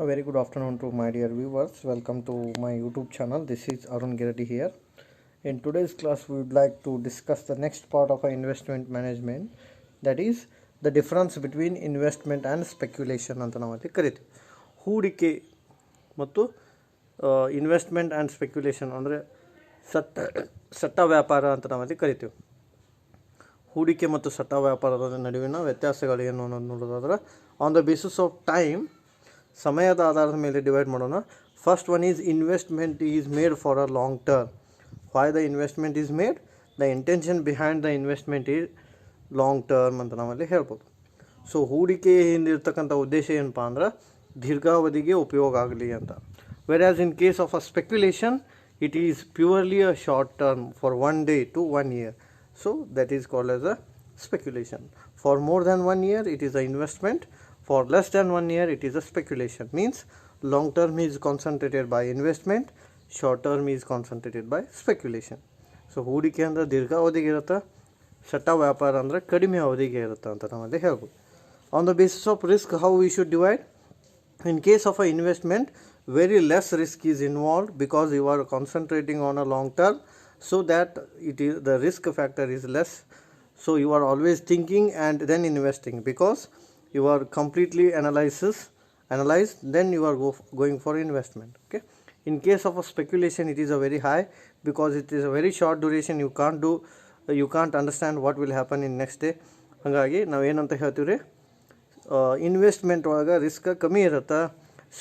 A very good afternoon to my dear viewers. Welcome to my YouTube channel. This is Arun Girati here. In today's class, we would like to discuss the next part of our investment management, that is the difference between investment and speculation ಅಂತ ನಾವು ಅದಕ್ಕೆ ಕರಿತೀವಿ. ಹೂಡಿಕೆ ಮತ್ತು investment and speculation ಅಂದರೆ ಸಟ್ಟ ವ್ಯಾಪಾರ ಅಂತ ನಾವು ಅದಕ್ಕೆ ಕರಿತೀವಿ. ಹೂಡಿಕೆ ಮತ್ತು ಸಟ್ಟ ವ್ಯಾಪಾರದ ನಡುವಿನ ವ್ಯತ್ಯಾಸಗಳು ಏನು ಅನ್ನೋದು ನೋಡೋದಾದ್ರೆ on the basis of time, ಸಮಯದ ಆಧಾರದ ಮೇಲೆ ಡಿವೈಡ್ ಮಾಡೋಣ. First one is investment is made for a long term. Why the investment is made? The intention behind the investment is long term ಅಂತ ನಾವಲ್ಲಿ ಹೇಳ್ಬೋದು. ಸೊ ಹೂಡಿಕೆ ಹಿಂದಿರ್ತಕ್ಕಂಥ ಉದ್ದೇಶ ಏನಪ್ಪ ಅಂದ್ರೆ ದೀರ್ಘಾವಧಿಗೆ ಉಪಯೋಗ ಆಗಲಿ ಅಂತ. Whereas in case of a speculation it is purely a short term for 1 day to 1 year. So that is called as a speculation. For more than 1 year it is an investment. For less than 1 year it is a speculation. Means long term is concentrated by investment, short term is concentrated by speculation. So ಹೂಡಿಕೆ ಅಂದರೆ ದೀರ್ಘಾವಧಿಗೆ ಇರುತ್ತೆ, ಸಟ್ಟ ವ್ಯಾಪಾರ ಅಂದರೆ ಕಡಿಮೆ ಅವಧಿಗೆ ಇರುತ್ತೆ ಅಂತ ನಾವಲ್ಲಿ ಹೇಳ್ಬೋದು. On the basis of risk, how we should divide? In case of an investment, very less risk is involved because you are concentrating on a long term, so that the risk factor is less. So you are always thinking and then investing because you are completely analyzed, then you are going for investment. Okay. In case of a speculation, it is a very high because it is a very short duration. You can't understand what will happen in next day. ಹಾಗಾಗಿ ನಾವು ಏನಂತ ಹೇಳ್ತೀವಿ, investment ಒಳಗೆ risk ಕಮ್ಮಿ ಇರುತ್ತೆ,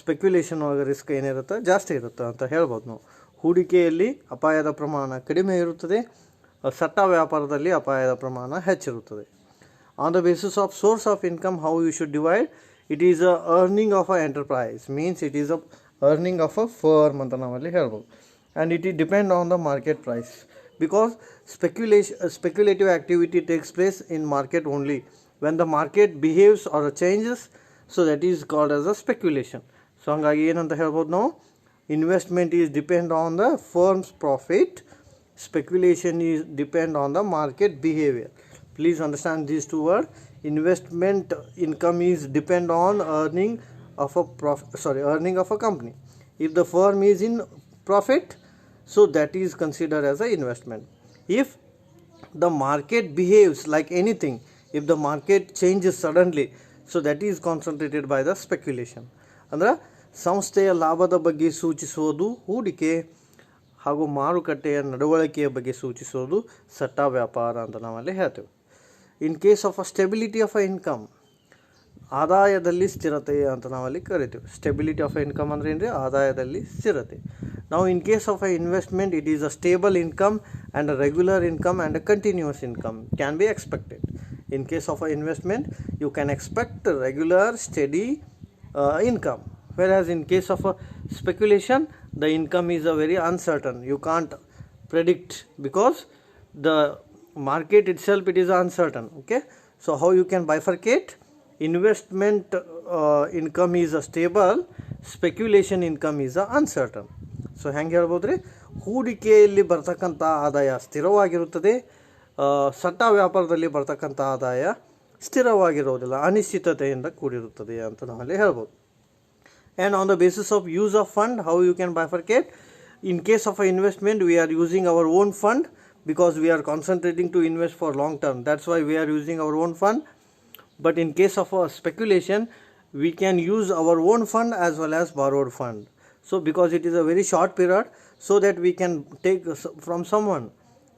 speculation ಒಳಗೆ risk ಏನಿರುತ್ತೆ ಜಾಸ್ತಿ ಇರುತ್ತೆ ಅಂತ ಹೇಳ್ಬೋದು ನಾವು. ಹೂಡಿಕೆಯಲ್ಲಿ ಅಪಾಯದ ಪ್ರಮಾಣ ಕಡಿಮೆ ಇರುತ್ತದೆ, ಸಟ್ಟ ವ್ಯಾಪಾರದಲ್ಲಿ ಅಪಾಯದ ಪ್ರಮಾಣ ಹೆಚ್ಚಿರುತ್ತದೆ. On the basis of source of income, how you should divide? It is a earning of a enterprise, means it is a earning of a firm ಅಂತ ನಾವಲ್ಲಿ ಹೇಳ್ಬೋದು. And it depend on the market price because speculative activity takes place in market only when the market behaves or changes, so that is called as a speculation. So ಹಾಗಾಗಿ ಏನಂತ ಹೇಳ್ಬೋದು ನಾವು, investment is depend on the firm's profit, speculation is depend on the market behavior. Please understand these two words. Investment income is depend on earning of a company. If the firm is in profit, so that is considered as an investment. If the market behaves like anything, if the market changes suddenly, so that is concentrated by the speculation. ಅಂದ್ರೆ ಸಂಸ್ಥೆಯ ಲಾಭದ ಬಗ್ಗೆ ಸೂಚಿಸುವುದು ಹೂಡಿಕೆ ಹಾಗೂ ಮಾರುಕಟ್ಟೆಯ ನಡವಳಿಕೆಯ ಬಗ್ಗೆ ಸೂಚಿಸೋದು ಸಟ್ಟ ವ್ಯಾಪಾರ ಅಂತ ನಾವಲ್ಲಿ ಹೇಳ್ತೇವೆ. ಇನ್ case of a stability of a income, ಆದಾಯದಲ್ಲಿ ಸ್ಥಿರತೆ ಅಂತ ನಾವಲ್ಲಿ ಕರಿತೀವಿ. ಸ್ಟೆಬಿಲಿಟಿ ಆಫ್ ಅ ಇನ್ಕಮ್ ಅಂದರೆ ಏನ್ರಿ? ಆದಾಯದಲ್ಲಿ ಸ್ಥಿರತೆ. ನಾವು in case of a investment, it is a stable income and a regular income and a continuous income can be expected. In case of a investment, you can expect a regular, steady income. Whereas in case of a speculation, the income is a very uncertain. You can't predict because the market itself, it is uncertain. Okay. So how you can bifurcate? Investment income is a stable, speculation income is a uncertain. So ಹೆಂಗೆ ಹೇಳ್ಬೋದ್ರಿ? ಹೂಡಿಕೆಯಲ್ಲಿ ಬರ್ತಕ್ಕಂಥ ಆದಾಯ ಸ್ಥಿರವಾಗಿರುತ್ತದೆ, ಸಟ್ಟ ವ್ಯಾಪಾರದಲ್ಲಿ ಬರ್ತಕ್ಕಂಥ ಆದಾಯ ಸ್ಥಿರವಾಗಿರೋದಿಲ್ಲ, ಅನಿಶ್ಚಿತತೆಯಿಂದ ಕೂಡಿರುತ್ತದೆ ಅಂತ ನಾವಲ್ಲಿ ಹೇಳ್ಬೋದು. And on the basis of use of fund, how you can bifurcate? In case of a investment, we are using our own fund because we are concentrating to invest for long term. That's why we are using our own fund. But in case of a speculation, we can use our own fund as well as borrowed fund. So because it is a very short period, so that we can take from someone.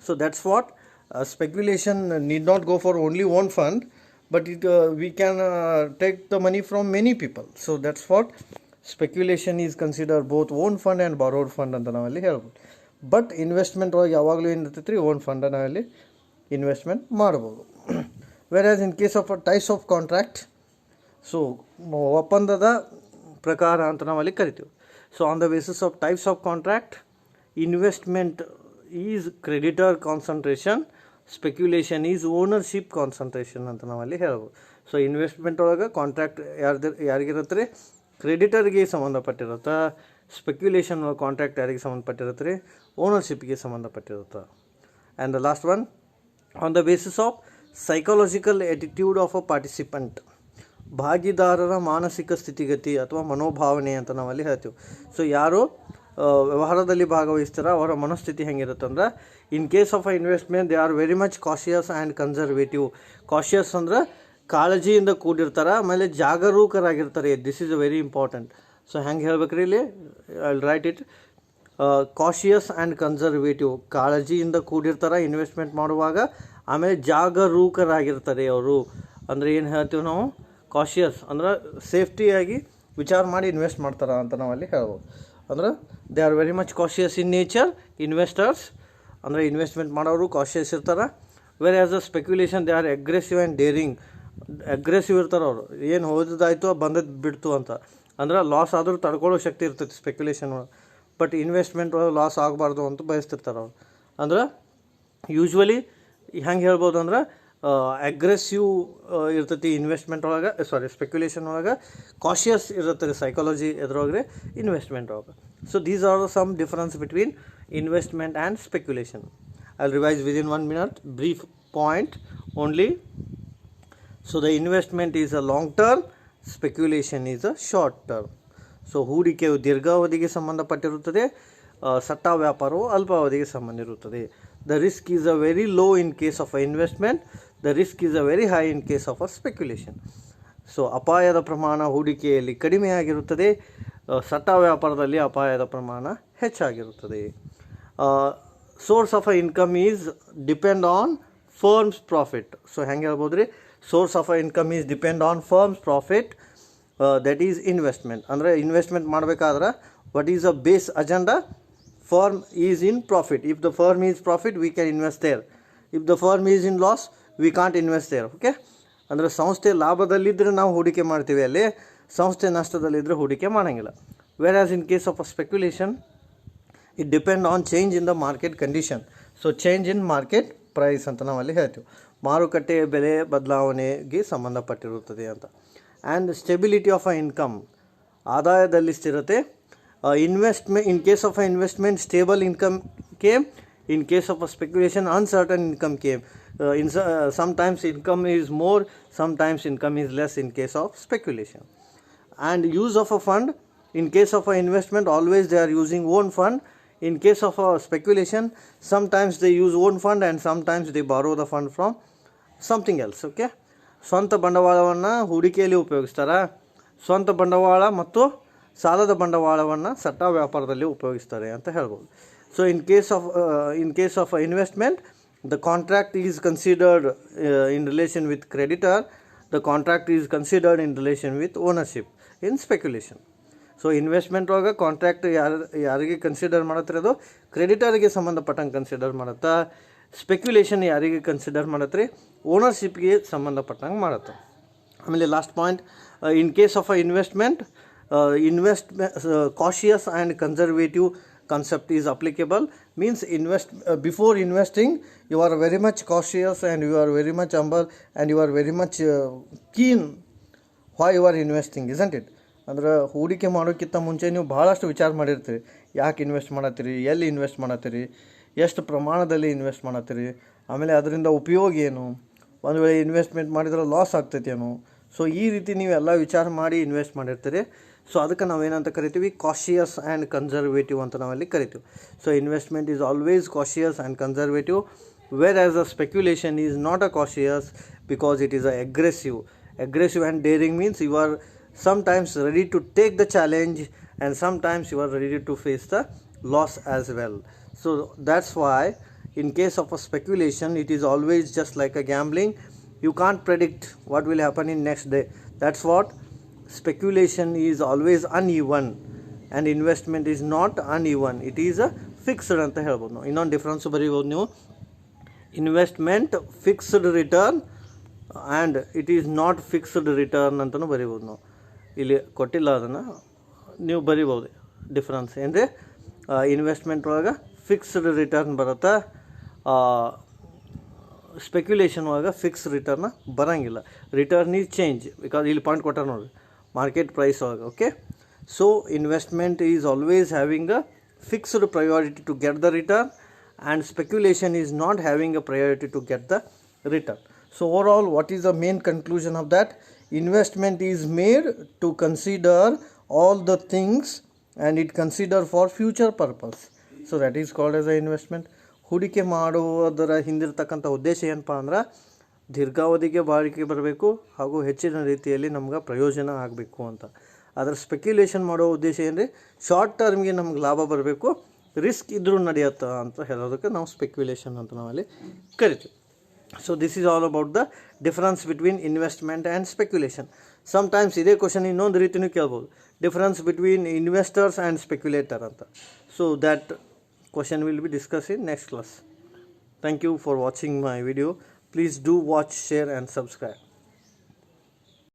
So that's what speculation need not go for only one fund, but we can take the money from many people. So that's what speculation is considered both own fund and borrowed fund ಅಂತ ನಾವಲ್ಲಿ ಹೇಳ್ಬೋದು. But investment ಒಳಗೆ ಯಾವಾಗಲೂ ಏನಿರ್ತೈತೆ ರೀ, own fund ನಾವಲ್ಲಿ investment ಮಾಡ್ಬೋದು. Whereas in case of types of contract, so ಒಪ್ಪಂದದ ಪ್ರಕಾರ ಅಂತ ನಾವಲ್ಲಿ ಕರಿತೀವಿ. So on the basis of types of contract, investment is creditor concentration, speculation is ownership concentration ಅಂತ ನಾವಲ್ಲಿ ಹೇಳ್ಬೋದು. ಸೊ ಇನ್ವೆಸ್ಟ್ಮೆಂಟ್ ಒಳಗೆ ಕಾಂಟ್ರಾಕ್ಟ್ ಯಾರಿಗಿರುತ್ತೆ ರೀ? ಕ್ರೆಡಿಟರ್ಗೆ ಸಂಬಂಧಪಟ್ಟಿರುತ್ತೆ. ಸ್ಪೆಕ್ಯುಲೇಷನ್ ಕಾಂಟ್ರಾಕ್ಟ್ ಯಾರಿಗೆ ಸಂಬಂಧಪಟ್ಟಿರುತ್ತೆ ರೀ? ಓನರ್ಶಿಪ್ಗೆ ಸಂಬಂಧಪಟ್ಟಿರುತ್ತೆ. And the last one, on the basis of psychological attitude of a participant. ಭಾಗಿದಾರರ ಮಾನಸಿಕ ಸ್ಥಿತಿಗತಿ ಅಥವಾ ಮನೋಭಾವನೆ ಅಂತ ನಾವಲ್ಲಿ ಹೇಳ್ತೀವಿ. ಸೊ ಯಾರು ವ್ಯವಹಾರದಲ್ಲಿ ಭಾಗವಹಿಸ್ತಾರ ಅವರ ಮನಸ್ಥಿತಿ ಹೆಂಗಿರುತ್ತೆ ಅಂದ್ರೆ, in case of a investment they are very much cautious and conservative. Cautious ಅಂದ್ರೆ ಕಾಳಜಿಯಿಂದ ಕೂಡಿರ್ತಾರೆ, ಆಮೇಲೆ ಜಾಗರೂಕರಾಗಿರ್ತಾರೆ. This is a very important. So ಹೆಂಗೆ ಹೇಳ್ಬೇಕ್ರಿ ಇಲ್ಲಿ, I will write it. Cautious and conservative, ಕಾಳಜಿಯಿಂದ ಕೂಡಿರ್ತಾರೆ ಇನ್ವೆಸ್ಟ್ಮೆಂಟ್ ಮಾಡುವಾಗ, ಆಮೇಲೆ ಜಾಗರೂಕರಾಗಿರ್ತಾರೆ ಅವರು. ಅಂದರೆ ಏನು ಹೇಳ್ತೀವಿ ನಾವು, ಕಾಶಿಯಸ್ ಅಂದ್ರೆ ಸೇಫ್ಟಿಯಾಗಿ ವಿಚಾರ ಮಾಡಿ ಇನ್ವೆಸ್ಟ್ ಮಾಡ್ತಾರೆ ಅಂತ ನಾವಲ್ಲಿ ಹೇಳ್ಬೋದು. ಅಂದ್ರೆ they are very much cautious in nature. Investors ಅಂದರೆ ಇನ್ವೆಸ್ಟ್ಮೆಂಟ್ ಮಾಡೋರು ಕಾಶಿಯಸ್ ಇರ್ತಾರೆ. Whereas a speculation they are aggressive and daring. Aggressive ಇರ್ತಾರೆ ಅವರು, ಏನು ಹೋದಾಯ್ತು ಬಂದದ್ದು ಬಿಡ್ತು ಅಂತ. ಅಂದ್ರೆ ಲಾಸ್ ಆದರೂ ತಡ್ಕೊಳ್ಳೋ ಶಕ್ತಿ ಇರ್ತೈತಿ ಸ್ಪೆಕ್ಯುಲೇಷನ್ ಒಳಗೆ. ಬಟ್ ಇನ್ವೆಸ್ಟ್ಮೆಂಟ್ ಒಳಗೆ ಲಾಸ್ ಆಗಬಾರ್ದು ಅಂತ ಬಯಸ್ತಿರ್ತಾರೆ ಅವ್ರು. ಅಂದ್ರೆ ಯೂಶ್ವಲಿ ಹೆಂಗೆ ಹೇಳ್ಬೋದು ಅಂದ್ರೆ ಅಗ್ರೆಸಿವ್ ಇರ್ತೈತಿ ಇನ್ವೆಸ್ಟ್ಮೆಂಟ್ ಒಳಗೆ, ಸ್ಪೆಕ್ಯುಲೇಷನ್ ಒಳಗೆ. ಕಾಶಿಯಸ್ ಇರುತ್ತೆ ಸೈಕಾಲಜಿ ಎದ್ರೊಳಗೆ ಇನ್ವೆಸ್ಟ್ಮೆಂಟ್ ಒಳಗೆ. So these are some difference between investment and speculation. I will revise within 1 minute, brief point only. So the investment is a long term, speculation is a short term. So ಹೂಡಿಕೆಯು ದೀರ್ಘಾವಧಿಗೆ ಸಂಬಂಧಪಟ್ಟಿರುತ್ತದೆ, ಸಟ್ಟ ವ್ಯಾಪಾರವು ಅಲ್ಪಾವಧಿಗೆ ಸಂಬಂಧ ಇರುತ್ತದೆ. The risk is a very low in case of a investment, the risk is a very high in case of a speculation. So ಅಪಾಯದ ಪ್ರಮಾಣ ಹೂಡಿಕೆಯಲ್ಲಿ ಕಡಿಮೆಯಾಗಿರುತ್ತದೆ, ಸಟ್ಟ ವ್ಯಾಪಾರದಲ್ಲಿ ಅಪಾಯದ ಪ್ರಮಾಣ ಹೆಚ್ಚಾಗಿರುತ್ತದೆ. Source of a income is depend on firms profit. So ಹೆಂಗೆ ಹೇಳ್ಬೋದು ರೀ, source of a income is depend on firms profit, that is investment. ಅಂದರೆ ಇನ್ವೆಸ್ಟ್ಮೆಂಟ್ ಮಾಡಬೇಕಾದ್ರೆ what is the base agenda? Firm is in profit. If the firm is profit, we can invest there. If the firm is in loss, we can't invest there. Okay? ಅಂದರೆ ಸಂಸ್ಥೆ ಲಾಭದಲ್ಲಿದ್ದರೆ ನಾವು ಹೂಡಿಕೆ ಮಾಡ್ತೀವಿ, ಅಲ್ಲಿ ಸಂಸ್ಥೆ ನಷ್ಟದಲ್ಲಿದ್ದರೆ ಹೂಡಿಕೆ ಮಾಡೋಂಗಿಲ್ಲ. Whereas in case of a speculation it depend on change in the market condition. So change in market price ಅಂತ ನಾವಲ್ಲಿ ಹೇಳ್ತೀವಿ. ಮಾರುಕಟ್ಟೆಯ ಬೆಲೆ ಬದಲಾವಣೆಗೆ ಸಂಬಂಧಪಟ್ಟಿರುತ್ತದೆ ಅಂತ. And stability of a income, ಆದಾಯದಲ್ಲಿ ಸ್ಥಿರತೆ. Investment, in case of an investment, stable income came. In case of a speculation, uncertain income came. Sometimes income is more, sometimes income is less in case of speculation. And use of a fund, in case of an investment, always they are using own fund. In case of a speculation, sometimes they use own fund and sometimes they borrow the fund from something else. Okay? ಸ್ವಂತ ಬಂಡವಾಳವನ್ನು ಹೂಡಿಕೆಯಲ್ಲಿ ಉಪಯೋಗಿಸ್ತಾರೆ, ಸ್ವಂತ ಬಂಡವಾಳ ಮತ್ತು ಸಾಲದ ಬಂಡವಾಳವನ್ನು ಸಟ್ಟ ವ್ಯಾಪಾರದಲ್ಲಿ ಉಪಯೋಗಿಸ್ತಾರೆ ಅಂತ ಹೇಳ್ಬೋದು. So in case of investment, the contract is considered in relation with creditor, the contract is considered in relation with ownership. In speculation, so investment ಒಳಗೆ ಕಾಂಟ್ರಾಕ್ಟ್ ಯಾರಿಗೆ ಕನ್ಸಿಡರ್ ಮಾಡತ್ತಿರೋದು, ಕ್ರೆಡಿಟರ್ಗೆ ಸಂಬಂಧಪಟ್ಟಂಗೆ ಕನ್ಸಿಡರ್ ಮಾಡುತ್ತಾ. ಸ್ಪೆಕ್ಯುಲೇಷನ್ ಯಾರಿಗೆ ಕನ್ಸಿಡರ್ ಮಾಡತ್ರಿ, ಓನರ್ಶಿಪ್ಗೆ ಸಂಬಂಧಪಟ್ಟಂಗೆ ಮಾಡುತ್ತೆ. ಆಮೇಲೆ last point, in case of a investment, cautious and conservative concept is applicable. Means before investing you are very much cautious and you are very much humble and you are very much keen why you are investing, isn't it? ಅಂದ್ರೆ ಹೂಡಿಕೆ ಮಾಡೋಕ್ಕಿಂತ ಮುಂಚೆ ನೀವು ಭಾಳಷ್ಟು ವಿಚಾರ ಮಾಡಿರ್ತೀರಿ, ಯಾಕೆ invest ಮಾಡತ್ತೀರಿ, ಎಲ್ಲಿ invest ಮಾಡತ್ತೀರಿ, ಎಷ್ಟು ಪ್ರಮಾಣದಲ್ಲಿ ಇನ್ವೆಸ್ಟ್ ಮಾಡತ್ತೀರಿ, ಆಮೇಲೆ ಅದರಿಂದ ಉಪಯೋಗ ಏನು, ಒಂದು ವೇಳೆ ಇನ್ವೆಸ್ಟ್ಮೆಂಟ್ ಮಾಡಿದ್ರೆ ಲಾಸ್ ಆಗ್ತೈತೇನೋ. ಸೊ ಈ ರೀತಿ ನೀವೆಲ್ಲ ವಿಚಾರ ಮಾಡಿ ಇನ್ವೆಸ್ಟ್ ಮಾಡಿರ್ತೀರಿ. ಸೊ ಅದಕ್ಕೆ ನಾವೇನಂತ ಕರಿತೀವಿ, ಕಾಶಿಯಸ್ ಆ್ಯಂಡ್ ಕನ್ಸರ್ವೇಟಿವ್ ಅಂತ ನಾವಲ್ಲಿ ಕರಿತೀವಿ. So investment is always cautious and conservative, wear as a speculation is not a cautious because it is a aggressive. Aggressive and daring means you are sometimes ready to take the challenge and sometimes you are ready to face the loss as well. So that's why in case of a speculation, it is always just like a gambling. You can't predict what will happen in next day. That's what speculation is, always uneven, and investment is not uneven, it is a fixed ಅಂತ ಹೇಳ್ಬೋದು. ನಾವು ಇನ್ನೊಂದು difference ಬರೀಬೋದು ನೀವು, investment fixed return and it is not fixed return ಅಂತಲೂ ಬರೀಬೋದು. ನಾವು ಇಲ್ಲಿ ಕೊಟ್ಟಿಲ್ಲ, ಅದನ್ನು ನೀವು ಬರೀಬೋದು ಡಿಫ್ರೆನ್ಸ್. ಅಂದರೆ ಇನ್ವೆಸ್ಟ್ಮೆಂಟ್ ಒಳಗೆ ಫಿಕ್ಸ್ಡ್ ರಿಟರ್ನ್ ಬರುತ್ತೆ, ಸ್ಪೆಕ್ಯುಲೇಷನ್ ಒಳಗೆ ಫಿಕ್ಸ್ ರಿಟರ್ನ್ ಬರೋಂಗಿಲ್ಲ. ರಿಟರ್ನ್ ಈಸ್ ಚೇಂಜ್, ಬಿಕಾಸ್ ಇಲ್ಲಿ ಪಾಯಿಂಟ್ ಕೊಟ್ಟಾರ ನೋಡಿರಿ, ಮಾರ್ಕೆಟ್ ಪ್ರೈಸ್ ಒಳಗೆ. Okay, so investment is always having a fixed priority to get the return and speculation is not having a priority to get the return. So overall, what is the main conclusion of that? investment is made to consider all the things and it consider for future purpose, so that is called as a investment. ಹೂಡಿಕೆ ಮಾಡುವುದರ ಹಿಂದಿರ್ತಕ್ಕಂಥ ಉದ್ದೇಶ ಏನಪ್ಪ ಅಂದ್ರೆ ದೀರ್ಘಾವಧಿಗೆ ಬಾಳಿಕೆ ಬರಬೇಕು ಹಾಗೂ ಹೆಚ್ಚಿನ ರೀತಿಯಲ್ಲಿ ನಮ್ಗೆ ಪ್ರಯೋಜನ ಆಗಬೇಕು ಅಂತ. ಅದರ ಸ್ಪೆಕ್ಯುಲೇಷನ್ ಮಾಡೋ ಉದ್ದೇಶ ಏನ್ರಿ, ಶಾರ್ಟ್ ಟರ್ಮ್ಗೆ ನಮ್ಗೆ ಲಾಭ ಬರಬೇಕು, ರಿಸ್ಕ್ ಇದ್ರೂ ನಡೆಯುತ್ತಾ ಅಂತ ಹೇಳೋದಕ್ಕೆ ನಾವು ಸ್ಪೆಕ್ಯುಲೇಷನ್ ಅಂತ ನಾವಲ್ಲಿ ಕರಿತೀವಿ. So this is all about the difference between investment and speculation. Sometimes ಇದೇ ಕ್ವಶನ್ ಇನ್ನೊಂದು ರೀತಿಯೂ ಕೇಳ್ಬೋದು, ಡಿಫರೆನ್ಸ್ ಬಿಟ್ವೀನ್ ಇನ್ವೆಸ್ಟರ್ಸ್ ಆ್ಯಂಡ್ ಸ್ಪೆಕ್ಯುಲೇಟರ್ ಅಂತ. So that question will be discussed in next class. Thank you for watching my video. Please do watch, share and subscribe.